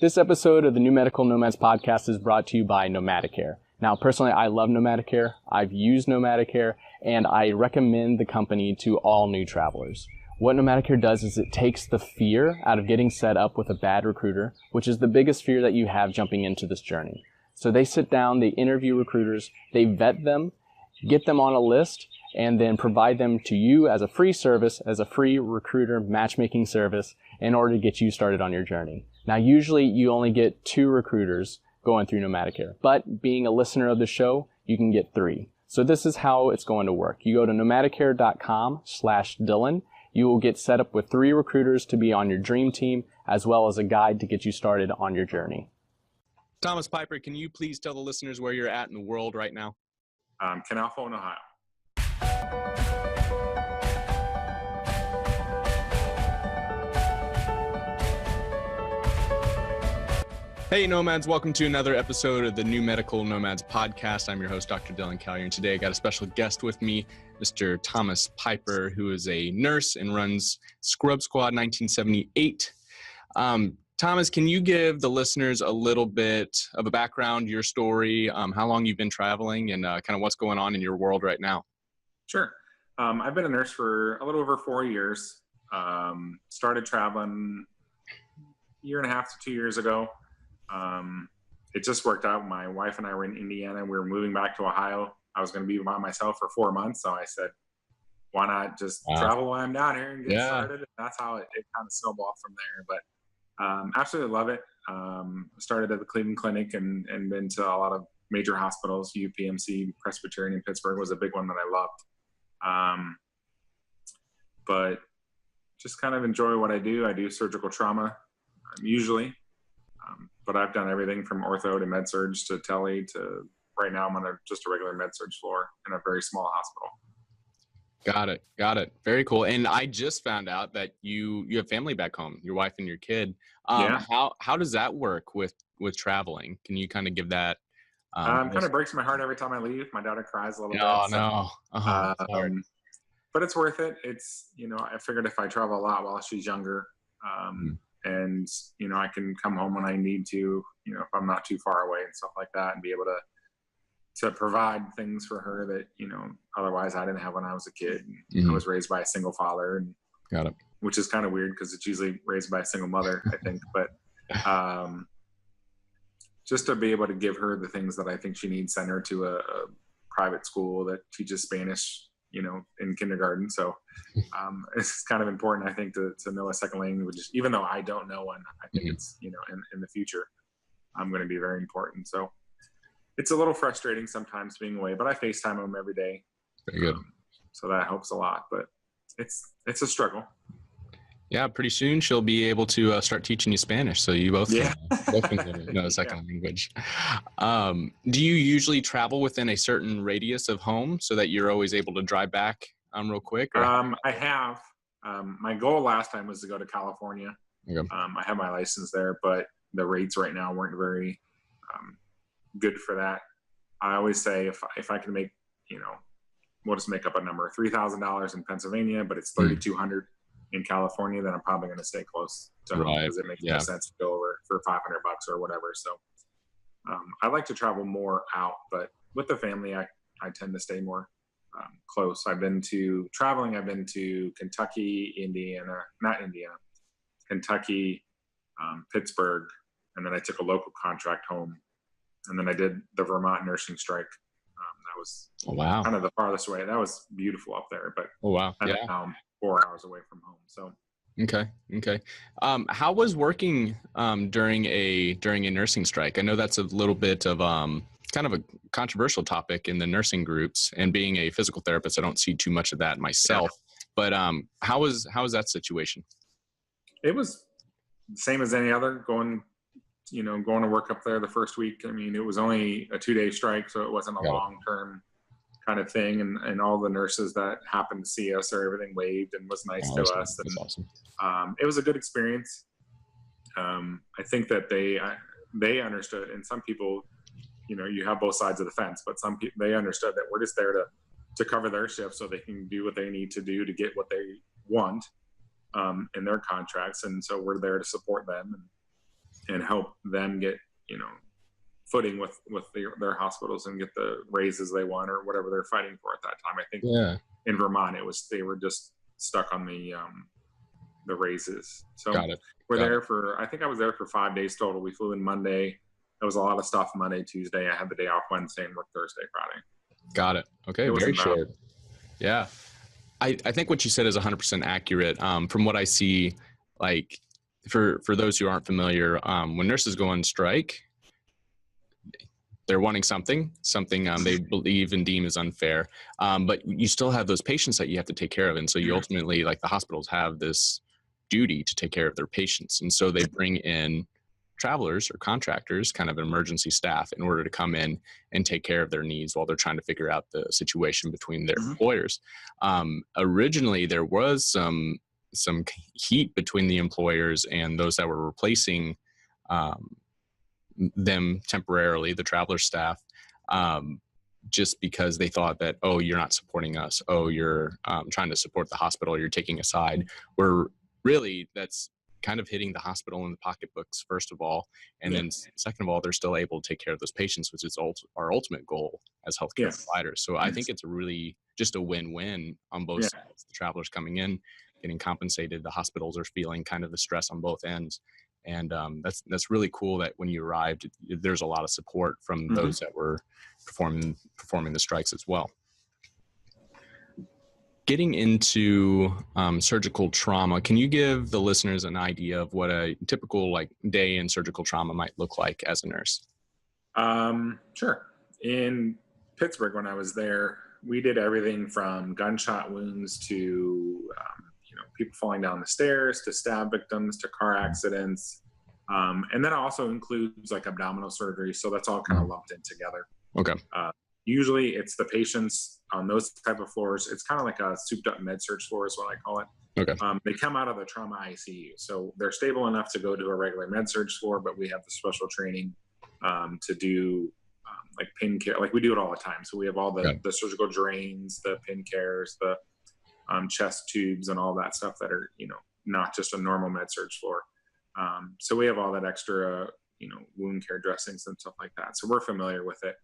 This episode of the New Medical Nomads podcast is brought to you by Nomadicare. Now, personally, I love Nomadicare. I've used Nomadicare, and I recommend the company to all new travelers. What Nomadicare does is it takes the fear out of getting set up with a bad recruiter, which is the biggest fear that you have jumping into this journey. So they sit down, they interview recruiters, they vet them, get them on a list, and then provide them to you as a free service, as a free recruiter matchmaking service in order to get you started on your journey. Now, usually you only get 2 recruiters going through Nomadicare, but being a listener of the show, you can get 3. So this is how it's going to work. You go to nomadicare.com/Dylan. You will get set up with 3 recruiters to be on your dream team, as well as a guide to get you started on your journey. Thomas Piper, can you please tell the listeners where you're at in the world right now? Canal Phone, Ohio. Hey Nomads, welcome to another episode of the New Medical Nomads podcast. I'm your host, Dr. Dylan Collier, and today I got a special guest with me, Mr. Thomas Piper, who is a nurse and runs Scrub Squad 1978. Thomas, can you give the listeners a little bit of a background, your story, how long you've been traveling, and kind of what's going on in your world right now? Sure. I've been a nurse for a little over 4 years. Started traveling a year and a half to 2 years ago. It just worked out. My wife and I were in Indiana. We were moving back to Ohio. I was going to be by myself for 4 months. So I said, why not just travel while I'm down here and get started? And that's how it kind of snowballed from there. But absolutely love it. Started at the Cleveland Clinic and been to a lot of major hospitals. UPMC, Presbyterian in Pittsburgh was a big one that I loved. But just kind of enjoy what I do. I do surgical trauma usually. But I've done everything from ortho to med surg to tele to right now I'm on just a regular med surg floor in a very small hospital. Got it. Very cool. And I just found out that you have family back home, your wife and your kid. How does that work with traveling? Can you kind of give that? Kind of breaks my heart every time I leave. My daughter cries a little bit. Oh, so, no. But it's worth it. It's, I figured if I travel a lot while she's younger, and, I can come home when I need to, if I'm not too far away and stuff like that, and be able to provide things for her that, otherwise I didn't have when I was a kid. I was raised by a single father, and Got it. Which is kind of weird because it's usually raised by a single mother, I think. But just to be able to give her the things that I think she needs, send her to a private school that teaches Spanish, in kindergarten. So it's kind of important, I think, to know a second language, even though I don't know one. I think it's, in the future, I'm going to be very important. So it's a little frustrating sometimes being away, but I FaceTime them every day. Very good. So that helps a lot, but it's a struggle. Yeah, pretty soon she'll be able to start teaching you Spanish, so you both can know a second language. Do you usually travel within a certain radius of home so that you're always able to drive back real quick? I have. My goal last time was to go to California. Okay. I have my license there, but the rates right now weren't very good for that. I always say if I can make, we'll just make up a number, $3,000 in Pennsylvania, but it's $3,200 in California, then I'm probably going to stay close to home because it makes no sense to go over for $500 or whatever. So I like to travel more out, but with the family, I tend to stay more close. I've been to Kentucky, Kentucky, Pittsburgh, and then I took a local contract home. And then I did the Vermont nursing strike. That was kind of the farthest away. That was beautiful up there, but 4 hours away from home. So okay. How was working during a nursing strike? I know that's a little bit of kind of a controversial topic in the nursing groups, and being a physical therapist, I don't see too much of that myself. But how was that situation? It was the same as any other going to work up there the first week. I mean, it was only a 2-day strike, so it wasn't a long-term kind of thing. And all the nurses that happened to see us or everything waved and was nice to us. That's awesome. It was a good experience. I think that they understood, and some people, you have both sides of the fence, but some people, they understood that we're just there to cover their shift so they can do what they need to do to get what they want in their contracts. And so we're there to support them. and help them get, footing with their hospitals and get the raises they want or whatever they're fighting for at that time. I think in Vermont, they were just stuck on the raises. So Got it. I think I was there for 5 days total. We flew in Monday. There was a lot of stuff Monday, Tuesday. I had the day off Wednesday and worked Thursday, Friday. Got it. Okay. Very short. Yeah. I think what you said is 100% accurate. From what I see, like for those who aren't familiar, when nurses go on strike, they're wanting something they believe and deem is unfair. But you still have those patients that you have to take care of. And so you ultimately, like the hospitals have this duty to take care of their patients. And so they bring in travelers or contractors, kind of emergency staff, in order to come in and take care of their needs while they're trying to figure out the situation between their employers. Originally, there was some heat between the employers and those that were replacing them temporarily, the traveler staff, just because they thought that, oh, you're not supporting us. Oh, you're trying to support the hospital. You're taking a side. Where really that's kind of hitting the hospital in the pocketbooks, first of all. And then second of all, they're still able to take care of those patients, which is our ultimate goal as healthcare providers. So I think it's really just a win-win on both sides. The travelers coming in, getting compensated. The hospitals are feeling kind of the stress on both ends. And that's really cool that when you arrived, there's a lot of support from those that were performing the strikes as well. Getting into surgical trauma, can you give the listeners an idea of what a typical day in surgical trauma might look like as a nurse? Sure. In Pittsburgh, when I was there, we did everything from gunshot wounds to people falling down the stairs, to stab victims, to car accidents. And then it also includes abdominal surgery. So that's all kind of lumped in together. Okay. Usually it's the patients on those type of floors. It's kind of like a souped up med surg floor is what I call it. Okay. They come out of the trauma ICU. So they're stable enough to go to a regular med surg floor, but we have the special training to do pin care. We do it all the time. So we have all the surgical drains, the pin cares, the chest tubes and all that stuff that are, not just a normal med surg floor. So we have all that extra, wound care dressings and stuff like that. So we're familiar with it.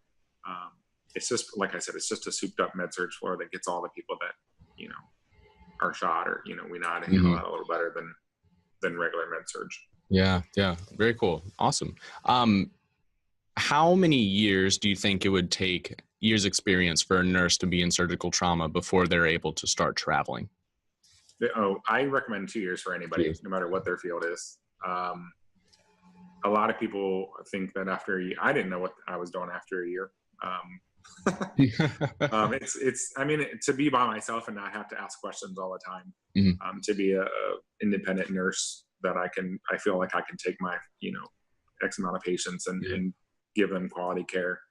It's just, like I said, it's just a souped up med surg floor that gets all the people that, are shot or, we know how to handle that a little better than regular med surg. Yeah. Yeah. Very cool. Awesome. How many years do you think it would take, years experience, for a nurse to be in surgical trauma before they're able to start traveling? I recommend 2 years for anybody, no matter what their field is. A lot of people think that after a year, I didn't know what I was doing after a year. To be by myself and not have to ask questions all the time, to be a independent nurse that I feel like I can take my, X amount of patients and give them quality care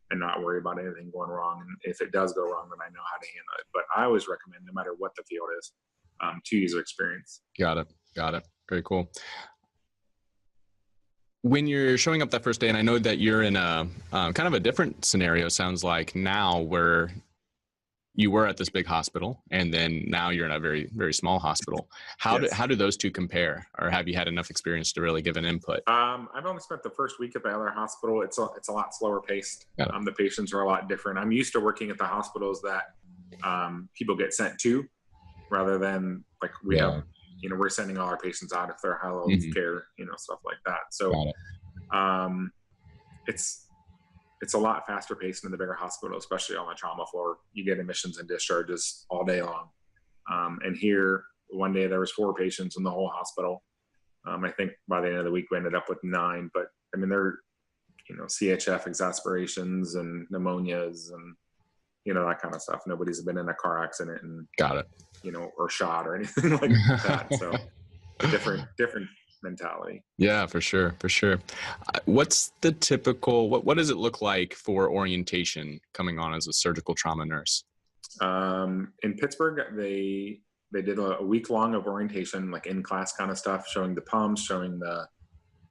and not worry about anything going wrong. And if it does go wrong, then I know how to handle it. But I always recommend, no matter what the field is, 2 years of experience. Got it. Very cool. When you're showing up that first day, and I know that you're in a kind of a different scenario, sounds like now, where you were at this big hospital and then now you're in a very, very small hospital. How do those two compare, or have you had enough experience to really give an input? I've only spent the first week at the other hospital. It's a lot slower paced. The patients are a lot different. I'm used to working at the hospitals that people get sent to, rather than we have, we're sending all our patients out if they're high level care, stuff like that. So it's a lot faster paced in the bigger hospital, especially on the trauma floor. You get admissions and discharges all day long. And here, one day there was 4 patients in the whole hospital. I think by the end of the week we ended up with 9, but I mean, they're, CHF exasperations and pneumonias and, that kind of stuff. Nobody's been in a car accident and or shot or anything like that. So different mentality. Yeah, for sure. What's the typical, what does it look like for orientation coming on as a surgical trauma nurse? In Pittsburgh, they did a week long of orientation, in class kind of stuff, showing the pumps, showing the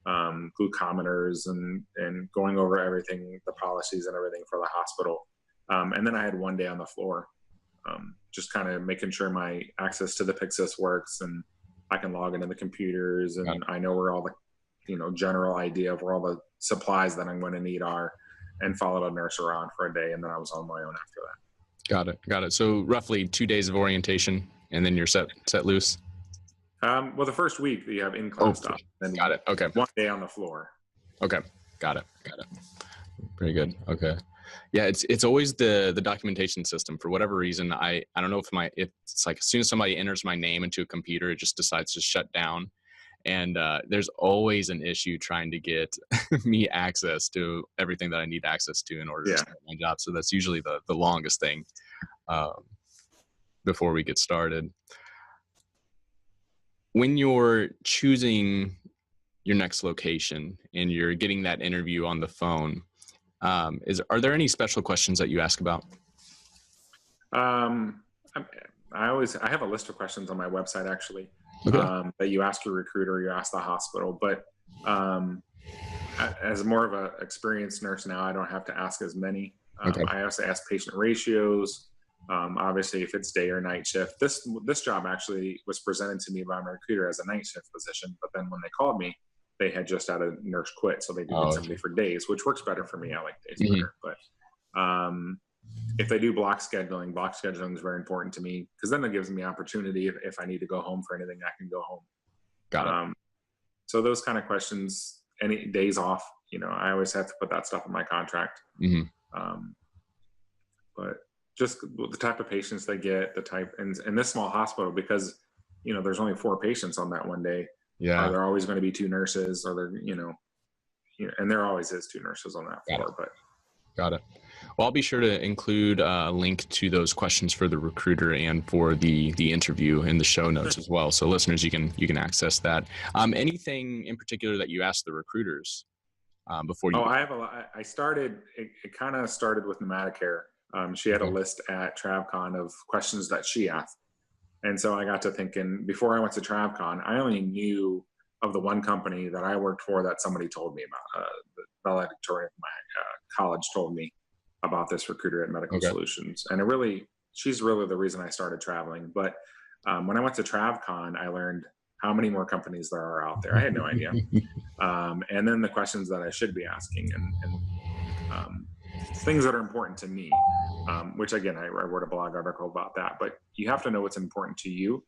glucometers and going over everything, the policies and everything for the hospital. And then I had 1 day on the floor, just kind of making sure my access to the Pyxis works and I can log into the computers and I know where all the general idea of where all the supplies that I'm going to need are, and followed a nurse around for a day, and then I was on my own after that. Got it. So roughly 2 days of orientation, and then you're set loose. Well, the first week you have in-class stuff. Then Got it. Okay. 1 day on the floor. Okay. Got it. Very good. Okay. Yeah, it's always the documentation system. For whatever reason, I don't know if it's like as soon as somebody enters my name into a computer, it just decides to shut down. And there's always an issue trying to get me access to everything that I need access to in order to start my job. So that's usually the longest thing before we get started. When you're choosing your next location and you're getting that interview on the phone, are there any special questions that you ask about? I have a list of questions on my website, actually, that you ask your recruiter, you ask the hospital. But as more of an experienced nurse now, I don't have to ask as many. I also ask patient ratios. Obviously, if it's day or night shift. This job actually was presented to me by my recruiter as a night shift position, but then when they called me, they had just had a nurse quit, so they needed somebody for days, which works better for me. I like days better. But if they do block scheduling is very important to me, because then it gives me opportunity if I need to go home for anything, I can go home. Got it. So those kind of questions, any days off, I always have to put that stuff in my contract. But just the type of patients they get, the type, and in this small hospital, because there's only 4 patients on that one day. Yeah, there are always going to be 2 nurses, or and there always is 2 nurses on that floor. But got it. Well, I'll be sure to include a link to those questions for the recruiter and for the interview in the show notes as well. So listeners, you can access that. Anything in particular that you asked the recruiters before you? I have a lot. It kind of started with Nomadicare. She had a list at TravCon of questions that she asked. And so I got to thinking, before I went to TravCon, I only knew of the one company that I worked for that somebody told me about. The valedictorian of my college told me about this recruiter at Medical Solutions. And she's really the reason I started traveling. But when I went to TravCon, I learned how many more companies there are out there. I had no idea. And then the questions that I should be asking, and things that are important to me, which again, I wrote a blog article about that, but you have to know what's important to you.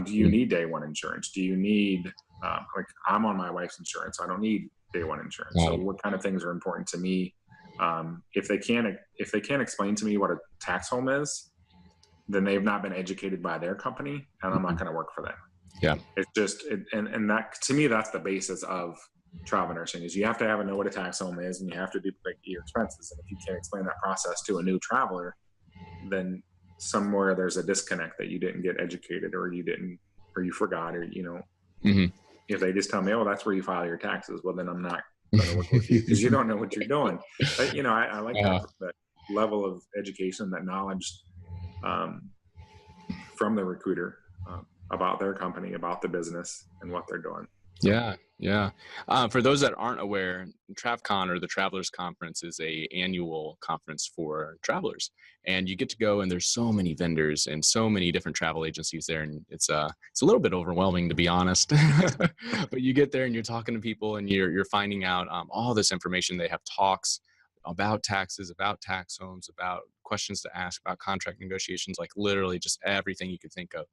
Do you need day one insurance? Do you need, like I'm on my wife's insurance, so I don't need day one insurance. So what kind of things are important to me? If they can't explain to me what a tax home is, then they've not been educated by their company, and I'm not going to work for them. Yeah. It's just, and that, to me, that's the basis of travel nursing, is you have to know what a tax home is, and you have to duplicate your expenses. And if you can't explain that process to a new traveler, then somewhere there's a disconnect that you didn't get educated, or you forgot, or, if they just tell me, oh, that's where you file your taxes, well, then I'm not going to work with you, because you don't know what you're doing. But, I like that level of education, that knowledge from the recruiter about their company, about the business, and what they're doing. Yeah. For those that aren't aware, TravCon, or the Travelers Conference, is an annual conference for travelers, and you get to go, and there's so many vendors and so many different travel agencies there, and it's a little bit overwhelming, to be honest. But you get there and you're talking to people, and you're finding out all this information. They have talks about taxes, about tax homes, about questions to ask, about contract negotiations, like literally just everything you could think of.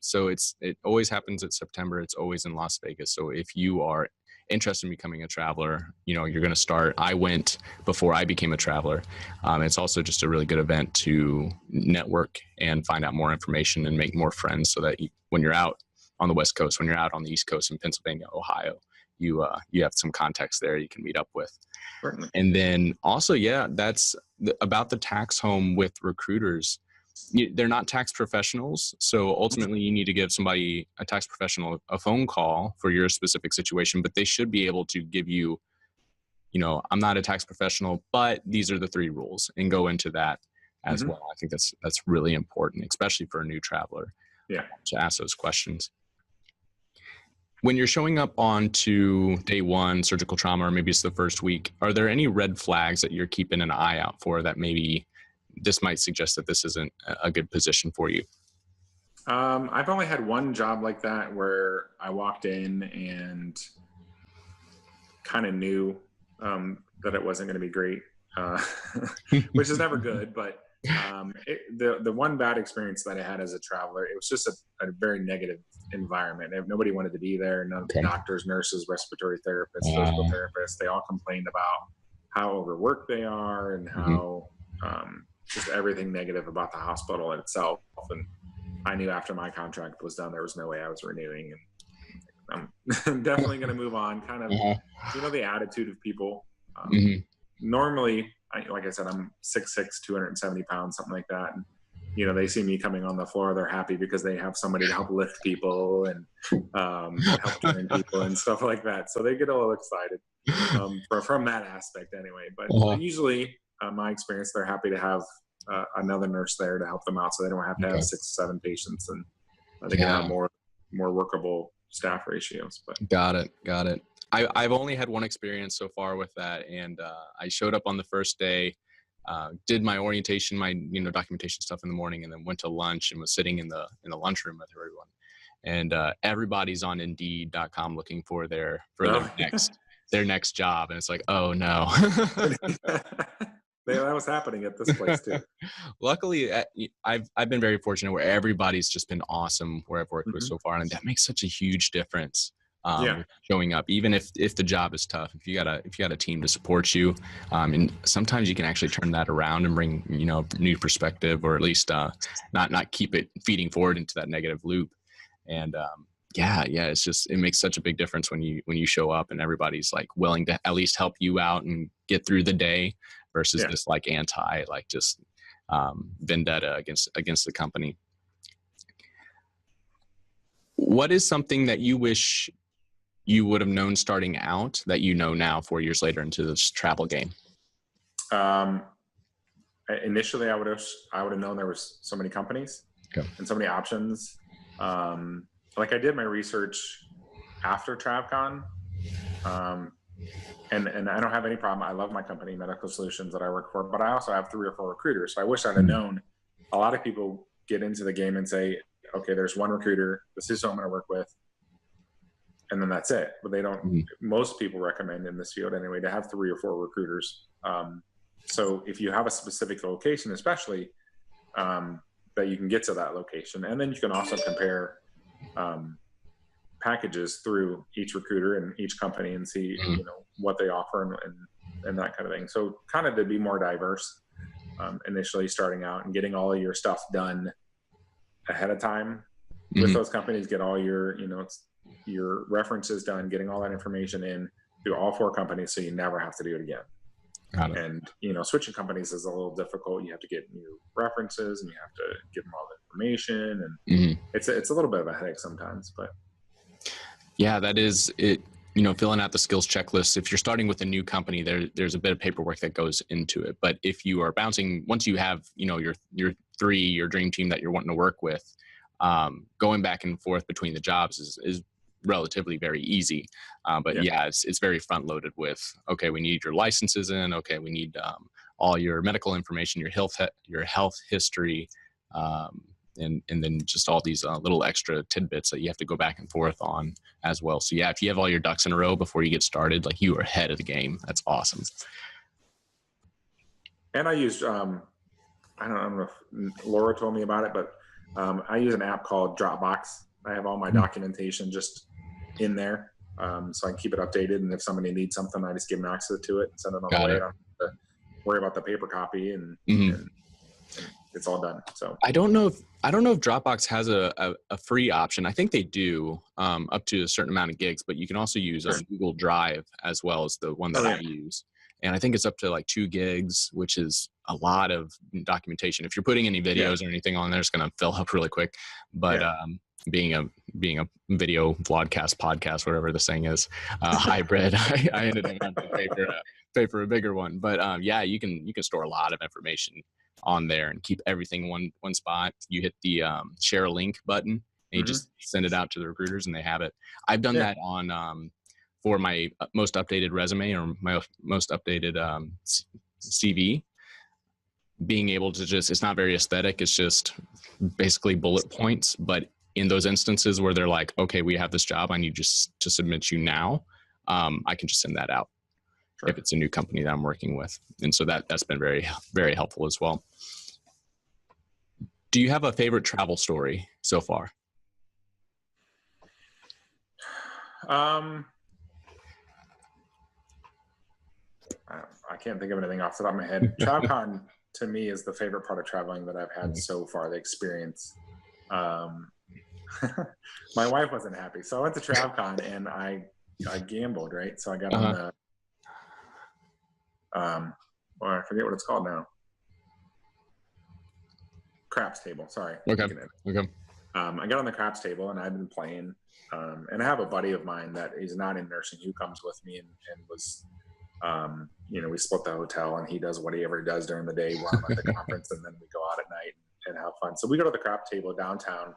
So it always happens at September. It's always in Las Vegas. So if you are interested in becoming a traveler, you're going to start. I went before I became a traveler. It's also just a really good event to network and find out more information and make more friends, so that when you're out on the West Coast, when you're out on the East Coast in Pennsylvania, Ohio, you have some contacts there you can meet up with. Certainly. And then also, that's about the tax home with recruiters. They're not tax professionals. So ultimately you need to give somebody, a tax professional, a phone call for your specific situation, but they should be able to give you, I'm not a tax professional, but these are the 3 rules, and go into that as well. I think that's really important, especially for a new traveler, to ask those questions. When you're showing up onto day one, surgical trauma, or maybe it's the first week, are there any red flags that you're keeping an eye out for, that maybe this might suggest that this isn't a good position for you? I've only had one job like that, where I walked in and kind of knew that it wasn't going to be great, which is never good. But the one bad experience that I had as a traveler, it was just a very negative environment. Nobody wanted to be there. None of the doctors, nurses, respiratory therapists, physical therapists, they all complained about how overworked they are and how just everything negative about the hospital itself. And I knew after my contract was done, there was no way I was renewing. And I'm definitely going to move on. Kind of, the attitude of people. Normally, like I said, I'm 6'6", 270 pounds, something like that. And, they see me coming on the floor. They're happy because they have somebody to help lift people and help train people and stuff like that. So they get a little excited from that aspect anyway. But usually, my experience, they're happy to have another nurse there to help them out, so they don't have to have 6 to 7 patients, and they can have more workable staff ratios. But got it. I've only had one experience so far with that, and I showed up on the first day, did my orientation, my documentation stuff in the morning, and then went to lunch and was sitting in the lunchroom with everyone. And everybody's on Indeed.com looking for their next job, and it's like, oh no. That was happening at this place too. Luckily, I've been very fortunate where everybody's just been awesome where I've worked with so far, and that makes such a huge difference. Showing up, even if the job is tough, if you got a team to support you, and sometimes you can actually turn that around and bring new perspective, or at least not keep it feeding forward into that negative loop. And it's just, it makes such a big difference when you show up and everybody's like willing to at least help you out and get through the day, versus this like vendetta against the company. What is something that you wish you would have known starting out that now 4 years later into this travel game? Initially, I would have known there was so many companies and so many options. Like I did my research after TravCon, and I don't have any problem. I love my company, Medical Solutions, that I work for, but I also have 3 or 4 recruiters. So I wish I'd have known. A lot of people get into the game and say, okay, there's one recruiter. This is who I'm going to work with. And then that's it. But they don't, most people recommend in this field anyway, to have 3 or 4 recruiters. So if you have a specific location, especially, that you can get to that location. And then you can also compare packages through each recruiter and each company and see, what they offer and that kind of thing. So kind of to be more diverse, initially starting out and getting all of your stuff done ahead of time with those companies, get all your, your references done, getting all that information in through all 4 companies, so you never have to do it again. And switching companies is a little difficult. You have to get new references and you have to give them all the information, and it's a little bit of a headache sometimes. But that is it. Filling out the skills checklist. If you're starting with a new company, there's a bit of paperwork that goes into it. But if you are bouncing, once you have your your dream team that you're wanting to work with, going back and forth between the jobs is relatively very easy. It's very front loaded with, okay, we need your licenses in, okay, we need all your medical information, your health history, and then just all these little extra tidbits that you have to go back and forth on as well. So if you have all your ducks in a row before you get started, like, you are ahead of the game. That's awesome. And I used I don't know if Laura told me about it, but I use an app called Dropbox. I have all my documentation just in there, so I can keep it updated. And if somebody needs something, I just give them access to it and send it on the way. I don't have to worry about the paper copy, and it's all done. So I don't know if Dropbox has a free option. I think they do, up to a certain amount of gigs, but you can also use Google Drive as well as the one that I use. And I think it's up to like 2 gigs, which is a lot of documentation. If you're putting any videos or anything on there, it's going to fill up really quick. But being a video vlogcast podcast, whatever the saying is, hybrid, I ended up having to pay for a bigger one. But you can store a lot of information on there and keep everything one spot. You hit the share a link button and you just send it out to the recruiters and they have it. I've done that on for my most updated resume or my most updated CV. Being able to it's not very aesthetic. It's just basically bullet points. But in those instances where they're like, okay, we have this job, I need just to submit you now. I can just send that out Sure. if it's a new company that I'm working with. And so that's been very, very helpful as well. Do you have a favorite travel story so far? I can't think of anything off the top of my head. TravCon to me is the favorite part of traveling that I've had so far, the experience. My wife wasn't happy. So I went to TravCon and I gambled, right? So I got on the, well, I forget what it's called now. Craps table, sorry. Okay. I got on the craps table and I've been playing. And I have a buddy of mine that is not in nursing who comes with me and was, we split the hotel and he does whatever he does during the day while I'm at the conference, and then we go out at night and have fun. So we go to the crap table downtown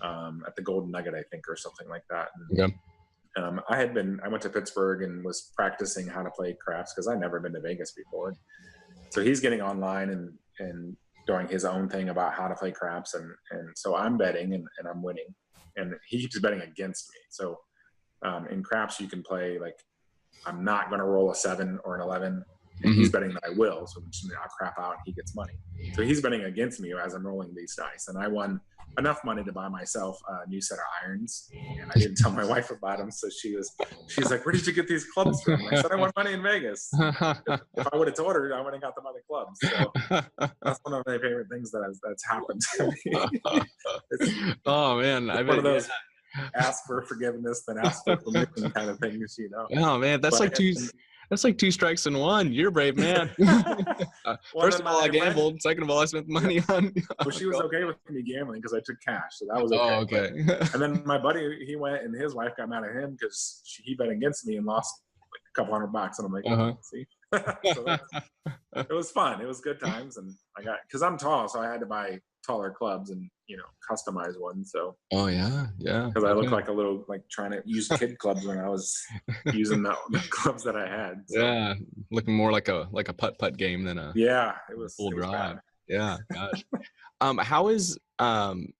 at the Golden Nugget, I think, or something like that. And, I went to Pittsburgh and was practicing how to play craps because I'd never been to Vegas before. So he's getting online and doing his own thing about how to play craps. And so I'm betting and I'm winning, and he keeps betting against me. So in craps, you can play like, I'm not going to roll a 7 or an 11. And he's betting that I will. So I'll crap out and he gets money. So he's betting against me as I'm rolling these dice. And I won enough money to buy myself a new set of irons. And I didn't tell my wife about them. So she's like, where did you get these clubs from? I said, I won money in Vegas. If I would have told her, I would have got them other clubs. So that's one of my favorite things that's happened to me. Oh man. It's one of those ask for forgiveness than ask for permission kind of things, Oh man, that's like two strikes in one. You're a brave man. First of all, I gambled. Second of all, I spent money on. Well, she was okay with me gambling because I took cash, so that was okay. Oh, okay. And then my buddy, he went and his wife got mad at him because he bet against me and lost like a couple $100, and I'm like, see. So it was fun. It was good times, and because I'm tall, so I had to buy taller clubs and customize one. So yeah because I looked like a little trying to use kid clubs when I was using the clubs that I had. So. Yeah, looking more like a putt game than a it was full drive. Bad. Yeah, gosh. How is the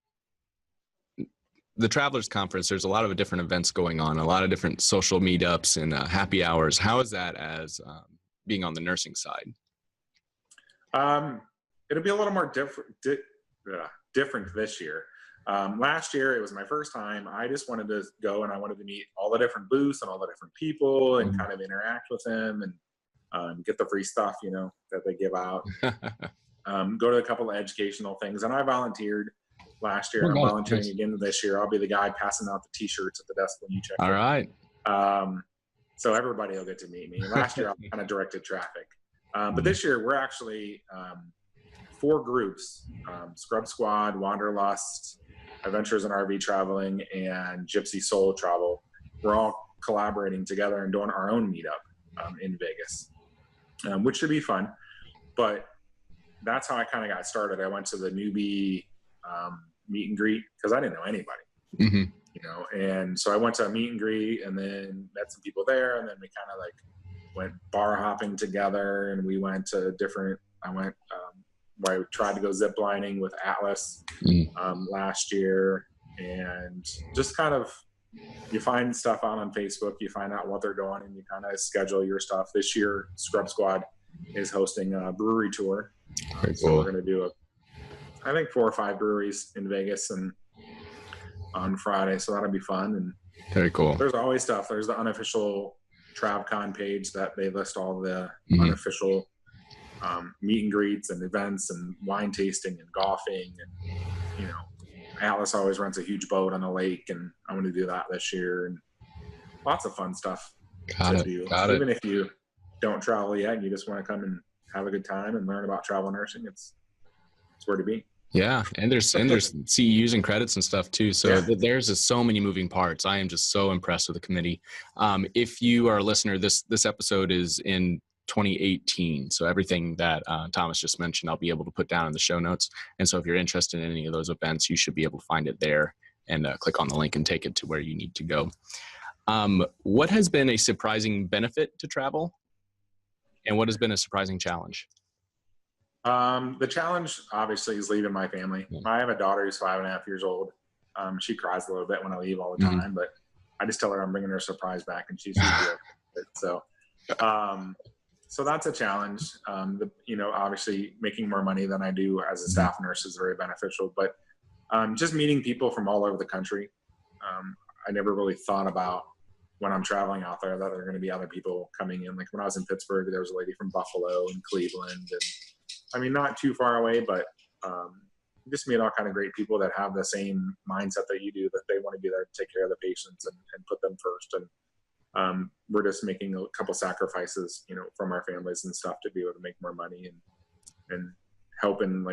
Travelers Conference? There's a lot of different events going on, a lot of different social meetups and happy hours. How is that as being on the nursing side? It'll be a little more different this year. Last year, it was my first time. I just wanted to go and I wanted to meet all the different booths and all the different people and kind of interact with them and get the free stuff, that they give out. Go to a couple of educational things. And I volunteered last year. And I'm volunteering again this year. I'll be the guy passing out the T-shirts at the desk when you check. All right. So everybody will get to meet me. Last year, I kind of directed traffic. But this year, we're actually 4 groups, Scrub Squad, Wanderlust, Adventures in RV Traveling, and Gypsy Soul Travel. We're all collaborating together and doing our own meetup in Vegas, which should be fun. But that's how I kind of got started. I went to the newbie meet and greet because I didn't know anybody, and so I went to a meet and greet and then met some people there. And then we kind of went bar hopping together, and we went to I tried to go zip lining with Atlas last year, and just kind of you find stuff out on Facebook, you find out what they're doing, and you kind of schedule your stuff. This year, Scrub Squad is hosting a brewery tour. So we're going to do I think 4 or 5 breweries in Vegas and on Friday. So that'll be fun. And very cool. There's always stuff. There's the unofficial TravCon page that they list all the unofficial meet and greets and events and wine tasting and golfing, and Atlas always runs a huge boat on the lake, and I'm going to do that this year, and lots of fun stuff to do. Even if you don't travel yet and you just want to come and have a good time and learn about travel nursing, it's where to be. Yeah, and there's CEUs and credits and stuff too. So there's just so many moving parts. I am just so impressed with the committee. If you are a listener, this episode is in 2018. So everything that Thomas just mentioned, I'll be able to put down in the show notes. And so if you're interested in any of those events, you should be able to find it there and click on the link and take it to where you need to go. What has been a surprising benefit to travel? And what has been a surprising challenge? The challenge obviously is leaving my family. I have a daughter who's 5.5 years old. She cries a little bit when I leave all the time, but I just tell her I'm bringing her a surprise back, and she's usually okay with it. So that's a challenge. Obviously making more money than I do as a staff nurse is very beneficial, but just meeting people from all over the country. I never really thought about when I'm traveling out there that there are going to be other people coming in. Like when I was in Pittsburgh, there was a lady from Buffalo and Cleveland, and I mean, not too far away, but you just meet all kind of great people that have the same mindset that you do, that they want to be there to take care of the patients and put them first. And we're just making a couple sacrifices, from our families and stuff to be able to make more money and help in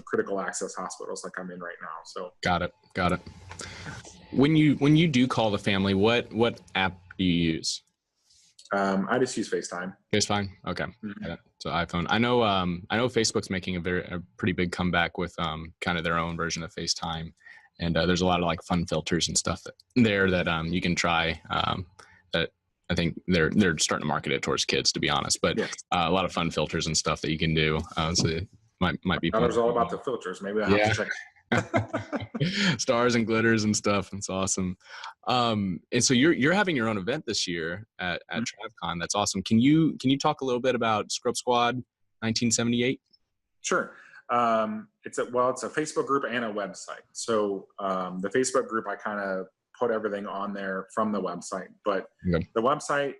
critical access hospitals like I'm in right now. So got it. When you do call the family, what app do you use? I just use FaceTime. FaceTime. Okay. Mm-hmm. So iPhone. I know Facebook's making a pretty big comeback with kind of their own version of FaceTime, and there's a lot of like fun filters and stuff that you can try. That I think they're starting to market it towards kids, to be honest. But yeah. A lot of fun filters and stuff that you can do. So it might be. It's all about the filters. Maybe I have to check. Stars and glitters and stuff. It's awesome. And so you're having your own event this year at TravCon. That's awesome. Can you talk a little bit about Scrub Squad 1978? Sure. It's a Facebook group and a website. So the Facebook group, I kind of put everything on there from the website, but the website,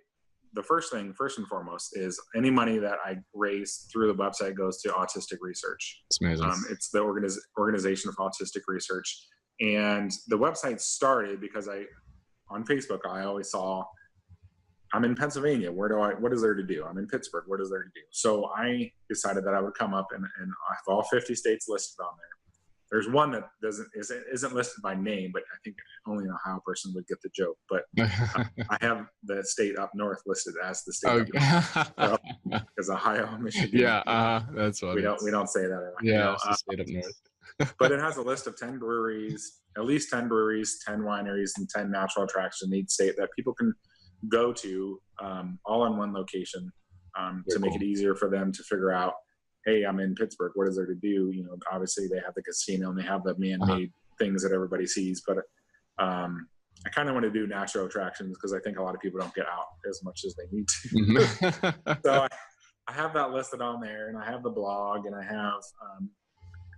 first and foremost is any money that I raise through the website goes to autistic research. It's amazing. It's the Organization for Autistic Research. And the website started because on Facebook, I always saw, I'm in Pennsylvania. What is there to do? I'm in Pittsburgh. What is there to do? So I decided that I would come up and I have all 50 states listed on there. There's one that isn't listed by name, but I think only an Ohio person would get the joke. But I have the state up north listed as the state up north. Because Ohio, Michigan. Yeah, that's what we don't say that. Yeah, it's the state up north. But it has a list of 10 breweries, at least 10 breweries, 10 wineries, and 10 natural attractions in each state that people can go to all in one location to make it easier for them to figure out, hey, I'm in Pittsburgh. What is there to do? Obviously they have the casino and they have the man-made things that everybody sees. But I kind of want to do natural attractions because I think a lot of people don't get out as much as they need to. So I have that listed on there, and I have the blog, and I have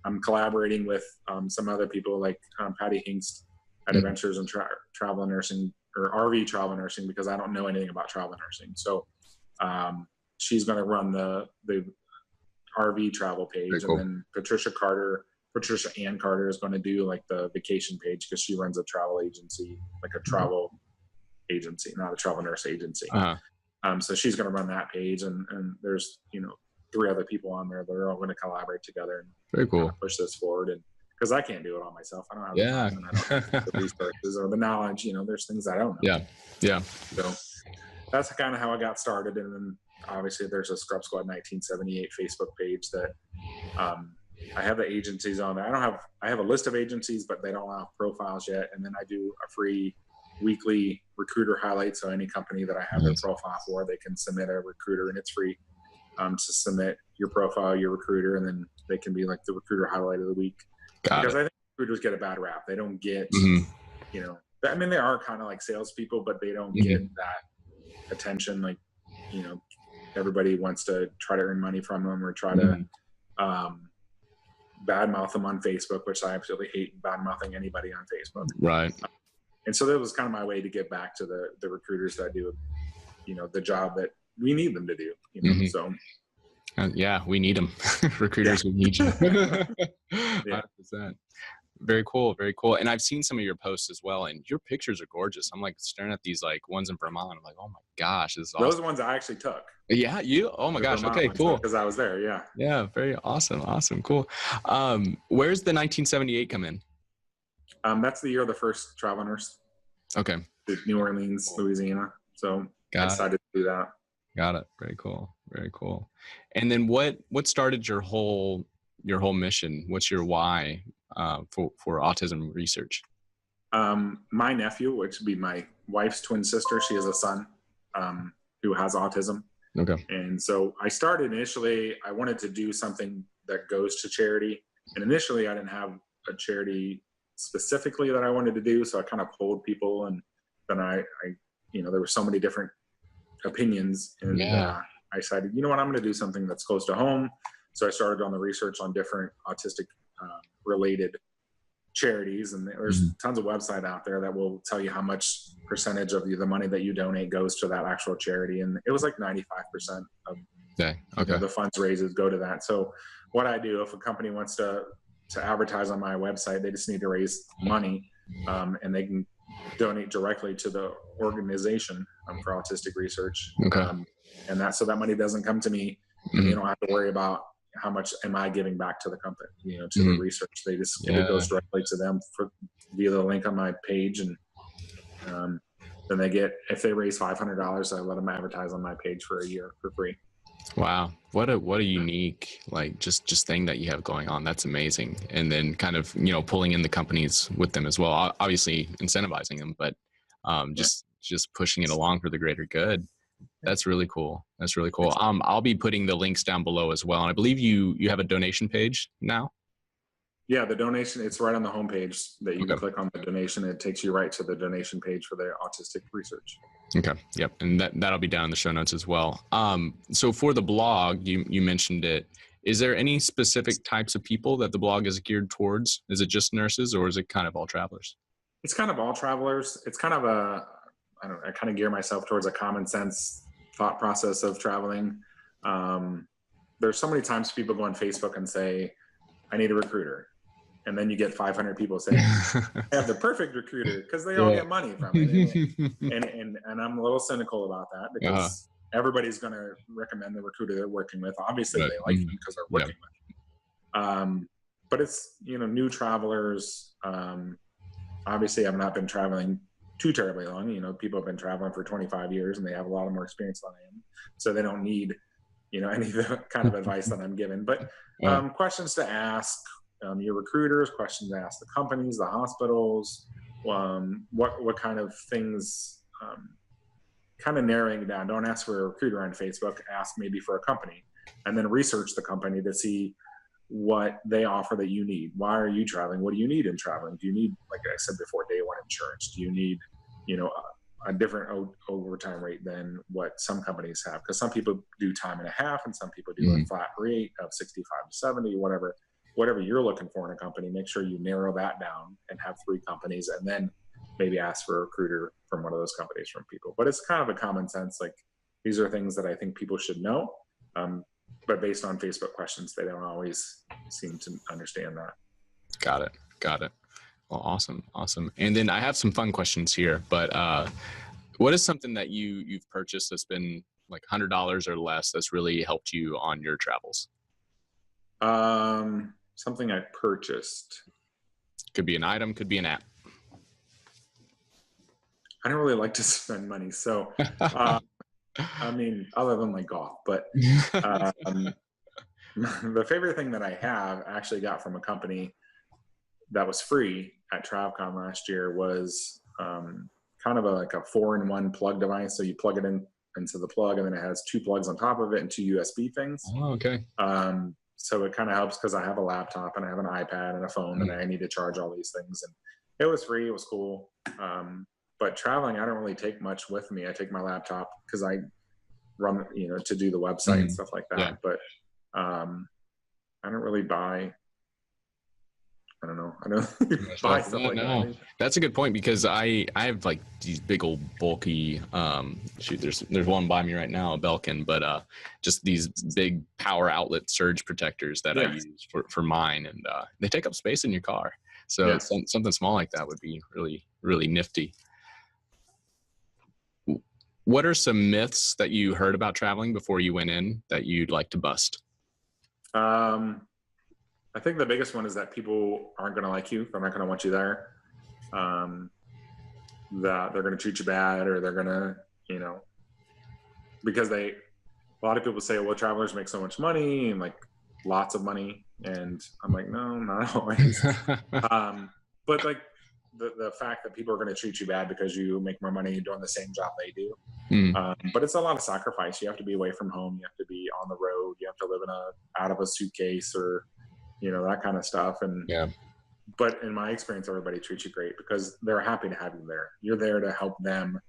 I'm collaborating with some other people like Patty Hingst at Adventures in Travel Nursing, or RV Travel Nursing, because I don't know anything about travel nursing. So she's going to run the RV travel page. Very cool. And then Patricia Ann Carter is going to do like the vacation page because she runs a travel agency, like a travel agency, not a travel nurse agency. So she's going to run that page, and there's 3 other people on there that are all going to collaborate together and very cool push this forward. And because I can't do it all myself, I don't have the time, and I don't have the resources or the knowledge. There's things I don't know. Yeah. So that's kind of how I got started, and then obviously there's a Scrub Squad 1978 Facebook page that I have the agencies on there. I have a list of agencies, but they don't have profiles yet. And then I do a free weekly recruiter highlight. So any company that I have their profile for, they can submit a recruiter, and it's free to submit your profile, your recruiter, and then they can be like the recruiter highlight of the week. Because I think recruiters get a bad rap. They don't get, I mean, they are kind of like salespeople, but they don't get that attention. Like, everybody wants to try to earn money from them or try to badmouth them on Facebook, which I absolutely hate badmouthing anybody on Facebook. Right. And so that was kind of my way to get back to the recruiters that do, the job that we need them to do. So. Yeah, we need them. Recruiters, we need you. 100%. Very cool. Very cool. And I've seen some of your posts as well, and your pictures are gorgeous. I'm like staring at these like ones in Vermont. I'm like, oh my gosh, this is awesome. Those ones I actually took. Yeah, you? Oh my gosh. Okay, cool. Because I was there. Yeah. Yeah. Very awesome. Awesome. Cool. Where's the 1978 come in? That's the year of the first travel nurse. Okay. New Orleans, Louisiana. So I decided to do that. Got it. Very cool. Very cool. And then what started your whole mission? What's your why for autism research? My nephew, which would be my wife's twin sister, she has a son who has autism. Okay. And so I started initially, I wanted to do something that goes to charity. And initially I didn't have a charity specifically that I wanted to do. So I kind of polled people, and then I there were so many different opinions, and I decided, you know what, I'm going to do something that's close to home. So I started on the research on different autistic related charities, and there's tons of website out there that will tell you how much percentage of the money that you donate goes to that actual charity, and it was like 95% of the funds raises go to that. So what I do, if a company wants to advertise on my website, they just need to raise money, and they can donate directly to the organization for autistic research. And so that money doesn't come to me, and you don't have to worry about how much am I giving back to the company, to the research. They just, it goes directly to them via the link on my page. And then they get, if they raise $500, I let them advertise on my page for a year for free. Wow. What a unique, just thing that you have going on. That's amazing. And then kind of, pulling in the companies with them as well, obviously incentivizing them, but just pushing it along for the greater good. That's really cool. That's really cool. I'll be putting the links down below as well. And I believe you have a donation page now. Yeah, the donation, it's right on the homepage that you can click on the donation. It takes you right to the donation page for the autistic research. Okay. Yep. And that'll be down in the show notes as well. So for the blog, you mentioned it. Is there any specific types of people that the blog is geared towards? Is it just nurses, or is it kind of all travelers? It's kind of all travelers. It's kind of I kind of gear myself towards a common sense thought process of traveling. There's so many times people go on Facebook and say, I need a recruiter. And then you get 500 people saying, I have the perfect recruiter, because they all get money from it. And I'm a little cynical about that, because everybody's going to recommend the recruiter they're working with. Obviously, they like them because they're working with them. But it's, new travelers. Obviously, I've not been traveling too terribly long. People have been traveling for 25 years, and they have a lot more experience than I am. So they don't need, any of the kind of advice that I'm given. But questions to ask your recruiters, questions to ask the companies, the hospitals, what kind of things, kind of narrowing down. Don't ask for a recruiter on Facebook, ask maybe for a company, and then research the company to see what they offer that you need. Why are you traveling? What do you need in traveling? Do you need, like I said before, day one insurance? Do you need, a different overtime rate than what some companies have? Because some people do time and a half, and some people do a flat rate of 65 to 70, whatever you're looking for in a company. Make sure you narrow that down and have 3 companies, and then maybe ask for a recruiter from one of those companies from people. But it's kind of a common sense, like, these are things that I think people should know. But based on Facebook questions, they don't always seem to understand that. Got it. Well, awesome. And then I have some fun questions here, but what is something that you've purchased that's been like $100 or less that's really helped you on your travels? Something I purchased. Could be an item, could be an app. I don't really like to spend money, so I mean, other than like golf, but the favorite thing that I have actually got from a company that was free at TravCon last year was kind of like a 4-in-1 plug device. So you plug it into the plug, and then it has 2 plugs on top of it and 2 USB things. Oh, okay. So it kind of helps, because I have a laptop and I have an iPad and a phone, and I need to charge all these things. And it was free. It was cool. But traveling, I don't really take much with me. I take my laptop because I run, to do the website and stuff like that. Yeah. But I don't really buy. I don't know. I don't buy stuff like that. That's a good point, because I have like these big old bulky, there's one by me right now, a Belkin, but just these big power outlet surge protectors that I use for mine, and they take up space in your car. So something small like that would be really, really nifty. What are some myths that you heard about traveling before you went in that you'd like to bust? I think the biggest one is that people aren't going to like you. They're not going to want you there. That they're going to treat you bad, or they're going to, because a lot of people say, well, travelers make so much money, and like lots of money. And I'm like, no, not always. But like the fact that people are going to treat you bad because you make more money doing the same job they do. But it's a lot of sacrifice. You have to be away from home. You have to be on the road. You have to live out of a suitcase, or, that kind of stuff. And But in my experience, everybody treats you great because they're happy to have you there. You're there to help them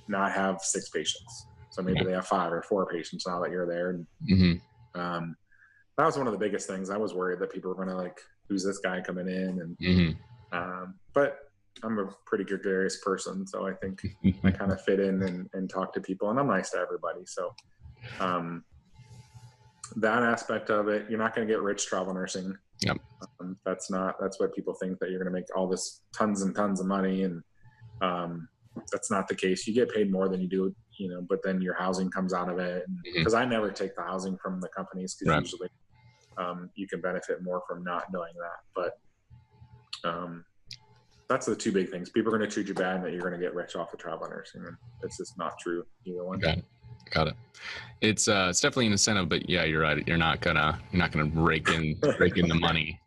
not have 6 patients. So maybe they have 5 or 4 patients now that you're there. And, that was one of the biggest things. I was worried that people were going to like, who's this guy coming in? And, but I'm a pretty gregarious person. So I think I kind of fit in and talk to people, and I'm nice to everybody. So, that aspect of it, you're not going to get rich travel nursing. Yep. That's what people think, that you're going to make all this tons and tons of money. And, that's not the case. You get paid more than you do, but then your housing comes out of it. Because I never take the housing from the companies, because usually you can benefit more from not doing that. But that's the 2 big things. People are going to treat you bad, and that you're going to get rich off of travel nursing. And it's just not true, either one. Got it. It's definitely an incentive, but yeah, you're right. You're not gonna rake in the money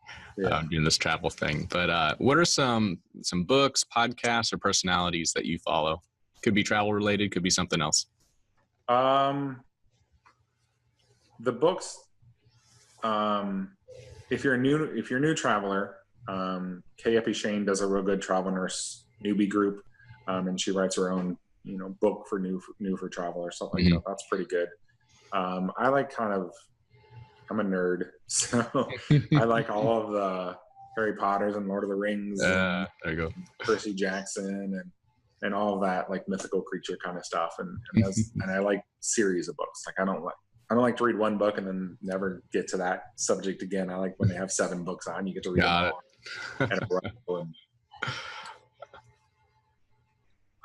doing this travel thing. But what are some books, podcasts, or personalities that you follow? Could be travel related, could be something else. The books, if you're a new traveler, Kay Eppie Shane does a real good travel nurse newbie group, and she writes her own book for new for travel or something like that. That's pretty good. I like I'm a nerd, so I like all of the Harry Potters and Lord of the Rings. There you go. Percy Jackson and all of that, like mythical creature kind of stuff. And I like series of books. Like I don't like to read one book and then never get to that subject again. I like when they have 7 books on, you get to read them all. And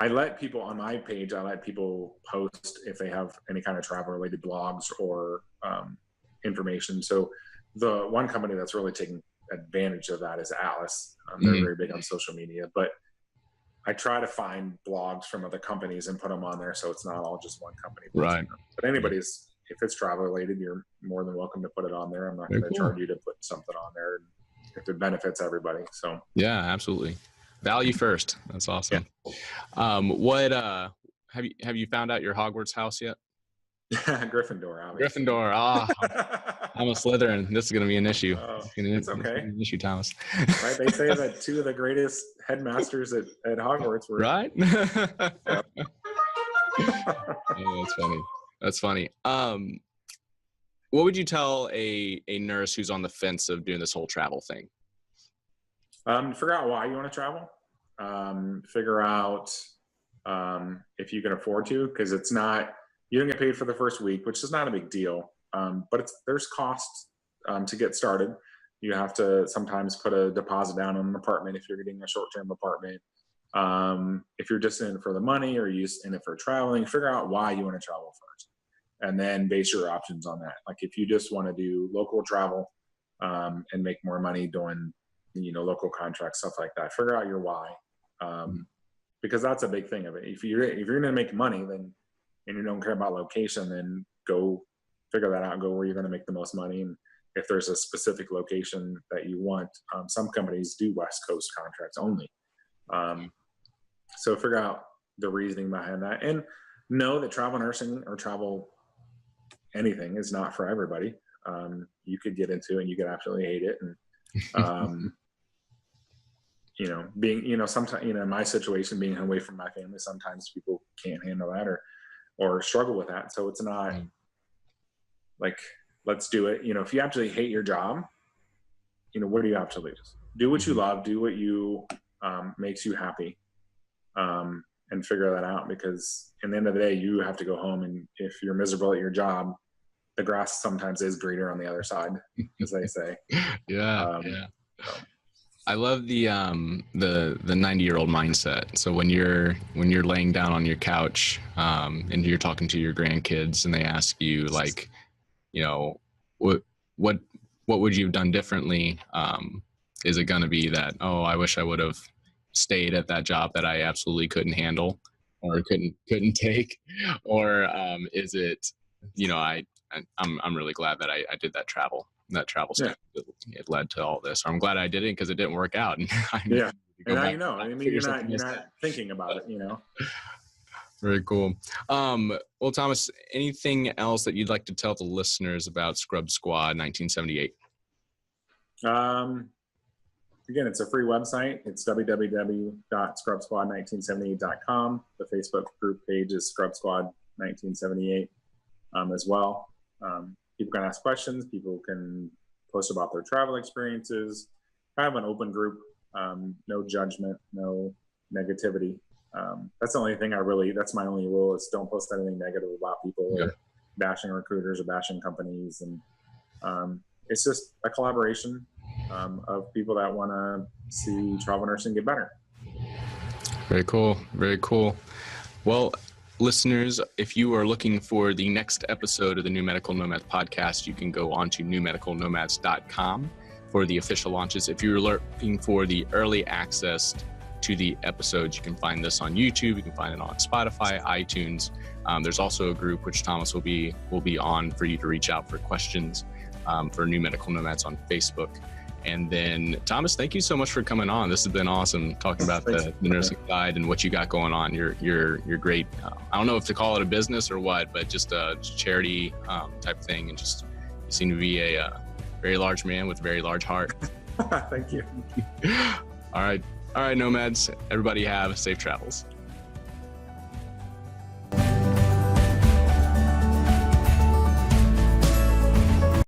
I let people on my page, post if they have any kind of travel related blogs or information. So the one company that's really taking advantage of that is Atlas. They're very big on social media, but I try to find blogs from other companies and put them on there, so it's not all just one company. Right. But if it's travel related, you're more than welcome to put it on there. I'm not going to charge you to put something on there if it benefits everybody. So yeah, absolutely. Value first. That's awesome. Yeah. What have you found out your Hogwarts house yet? Gryffindor, obviously. Gryffindor. I'm a Slytherin. This is going to be an issue. It's okay. It's an issue, Thomas. Right? They say that 2 of the greatest headmasters at Hogwarts were right. Oh, that's funny. What would you tell a nurse who's on the fence of doing this whole travel thing? Figure out why you want to travel. Figure out if you can afford to, because you don't get paid for the first week, which is not a big deal. But there's costs to get started. You have to sometimes put a deposit down on an apartment if you're getting a short-term apartment. If you're just in it for the money or you're in it for traveling, figure out why you want to travel first, and then base your options on that. Like if you just want to do local travel and make more money doing local contracts, stuff like that, figure out your why, because that's a big thing of it. If you're going to make money, then and you don't care about location, then go figure that out. Go where you're going to make the most money. And if there's a specific location that you want, some companies do West Coast contracts only. So figure out the reasoning behind that, and know that travel nursing or travel anything is not for everybody. You could get into it and you could absolutely hate it. And, sometimes, in my situation, being away from my family, sometimes people can't handle that or struggle with that. So it's not like, let's do it. If you actually hate your job, what do you have to lose? Do what you love, do what you makes you happy, and figure that out, because at the end of the day, you have to go home. And if you're miserable at your job, the grass sometimes is greener on the other side, as they say. Yeah. So. I love the 90-year-old mindset. So when you're laying down on your couch and you're talking to your grandkids and they ask you like, what would you have done differently? Is it going to be that, oh, I wish I would have stayed at that job that I absolutely couldn't handle or couldn't take, or is it, I'm really glad that I did that travel stuff. It led to all this. I'm glad I did it because it didn't work out. And and now you're not thinking about it. Very cool. Well, Thomas, anything else that you'd like to tell the listeners about Scrub Squad 1978? again, it's a free website. It's www.scrubsquad1978.com. The Facebook group page is Scrub Squad 1978 as well. People can ask questions. People can post about their travel experiences. I have an open group. No judgment, no negativity. That's the only thing that's my only rule, is don't post anything negative about people or bashing recruiters or bashing companies. And it's just a collaboration of people that want to see travel nursing get better. Very cool. Very cool. Well, listeners, if you are looking for the next episode of the New Medical Nomads podcast, you can go on to newmedicalnomads.com for the official launches. If you're looking for the early access to the episodes, you can find this on YouTube. You can find it on Spotify, iTunes. There's also a group which Thomas will be on for you to reach out for questions for New Medical Nomads on Facebook. And then, Thomas, thank you so much for coming on. This has been awesome, talking about the nursing side and what you got going on. You're great. I don't know if to call it a business or what, but just a charity type thing. And just, you seem to be a very large man with a very large heart. Thank you. All right, Nomads. Everybody have safe travels.